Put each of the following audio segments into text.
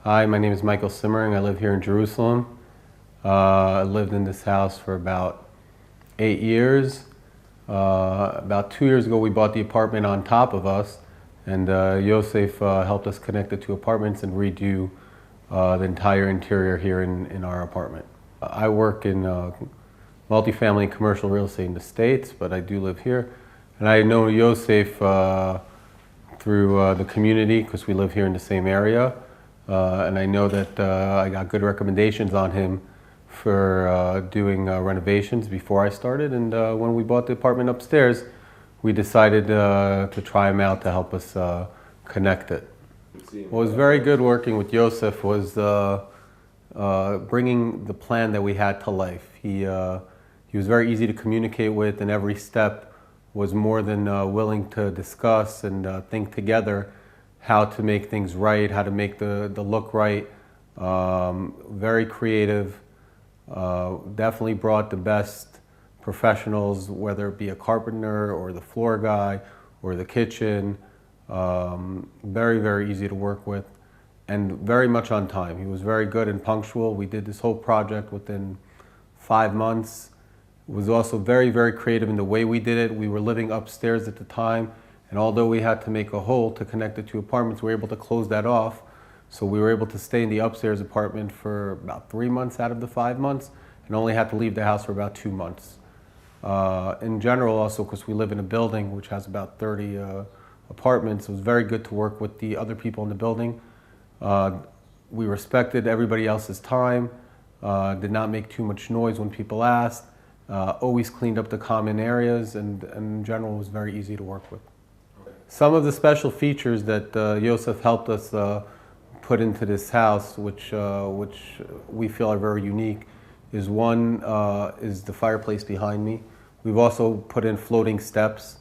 Hi, my name is Michael Simmering. I live here in Jerusalem. I lived in this house for about 8 years. About 2 years ago, we bought the apartment on top of us, and Yosef helped us connect the two apartments and redo the entire interior here in our apartment. I work in multifamily and commercial real estate in the States, but I do live here. And I know Yosef through the community because we live here in the same area. And I know that I got good recommendations on him for doing renovations before I started. And when we bought the apartment upstairs, we decided to try him out to help us connect it. What was very good working with Yosef was bringing the plan that we had to life. He was very easy to communicate with, and every step was more than willing to discuss and think together how to make things right, how to make the look right. Very creative, definitely brought the best professionals, whether it be a carpenter or the floor guy or the kitchen. Very, very easy to work with and very much on time. He was very good and punctual. We did this whole project within 5 months. It was also very, very creative in the way we did it. We were living upstairs at the time, and although we had to make a hole to connect the two apartments, we were able to close that off. So we were able to stay in the upstairs apartment for about 3 months out of the 5 months, and only had to leave the house for about 2 months. In general, also, because we live in a building which has about 30 apartments, it was very good to work with the other people in the building. We respected everybody else's time, did not make too much noise when people asked, always cleaned up the common areas, and in general, it was very easy to work with. Some of the special features that Yosef helped us put into this house, which we feel are very unique, is one is the fireplace behind me. We've also put in floating steps.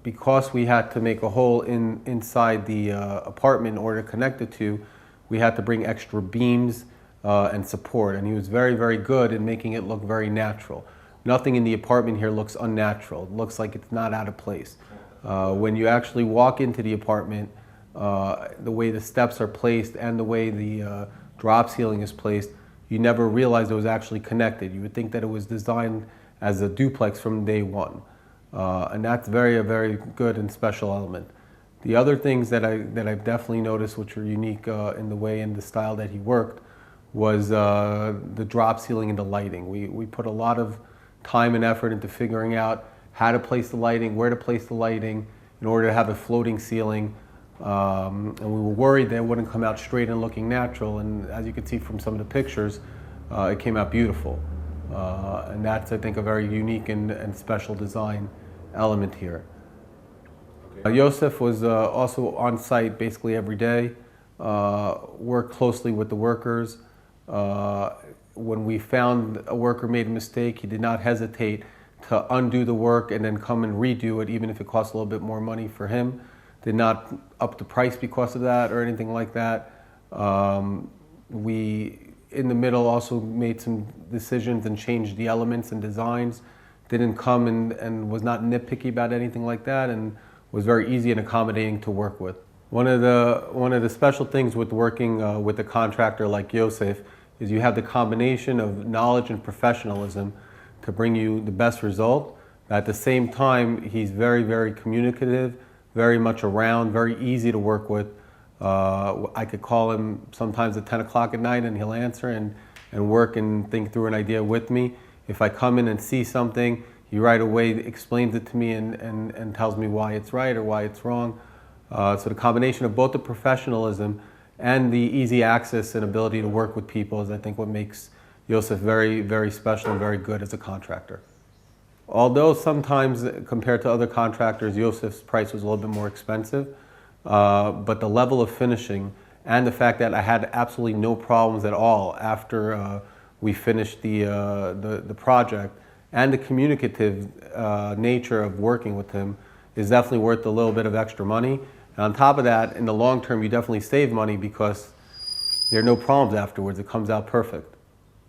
Because we had to make a hole inside the apartment in order to connect the two, we had to bring extra beams and support. And he was very, very good in making it look very natural. Nothing in the apartment here looks unnatural. It looks like it's not out of place. When you actually walk into the apartment, the way the steps are placed and the way the drop ceiling is placed, you never realized it was actually connected. You would think that it was designed as a duplex from day one. And that's a very good and special element. The other things that I've definitely noticed, which are unique in the way and the style that he worked, was the drop ceiling and the lighting. We put a lot of time and effort into figuring out how to place the lighting, where to place the lighting in order to have a floating ceiling. And we were worried that it wouldn't come out straight and looking natural. And as you can see from some of the pictures, it came out beautiful. And that's, I think, a very unique and special design element here. Okay. Yosef was also on site basically every day, worked closely with the workers. When we found a worker made a mistake, he did not hesitate to undo the work and then come and redo it, even if it cost a little bit more money for him. Did not up the price because of that or anything like that. We, in the middle, also made some decisions and changed the elements and designs. Didn't come and was not nitpicky about anything like that, and was very easy and accommodating to work with. One of the special things with working with a contractor like Yosef is you have the combination of knowledge and professionalism to bring you the best result. At the same time, he's very communicative, very much around, very easy to work with. I could call him sometimes at 10 o'clock at night and he'll answer and work and think through an idea with me. If I come in and see something, he right away explains it to me and tells me why it's right or why it's wrong. So the combination of both the professionalism and the easy access and ability to work with people is, I think, what makes Yosef very special and very good as a contractor. Although sometimes, compared to other contractors, Yosef's price was a little bit more expensive, but the level of finishing and the fact that I had absolutely no problems at all after we finished the project, and the communicative nature of working with him is definitely worth a little bit of extra money. And on top of that, in the long term, you definitely save money because there are no problems afterwards. It comes out perfect.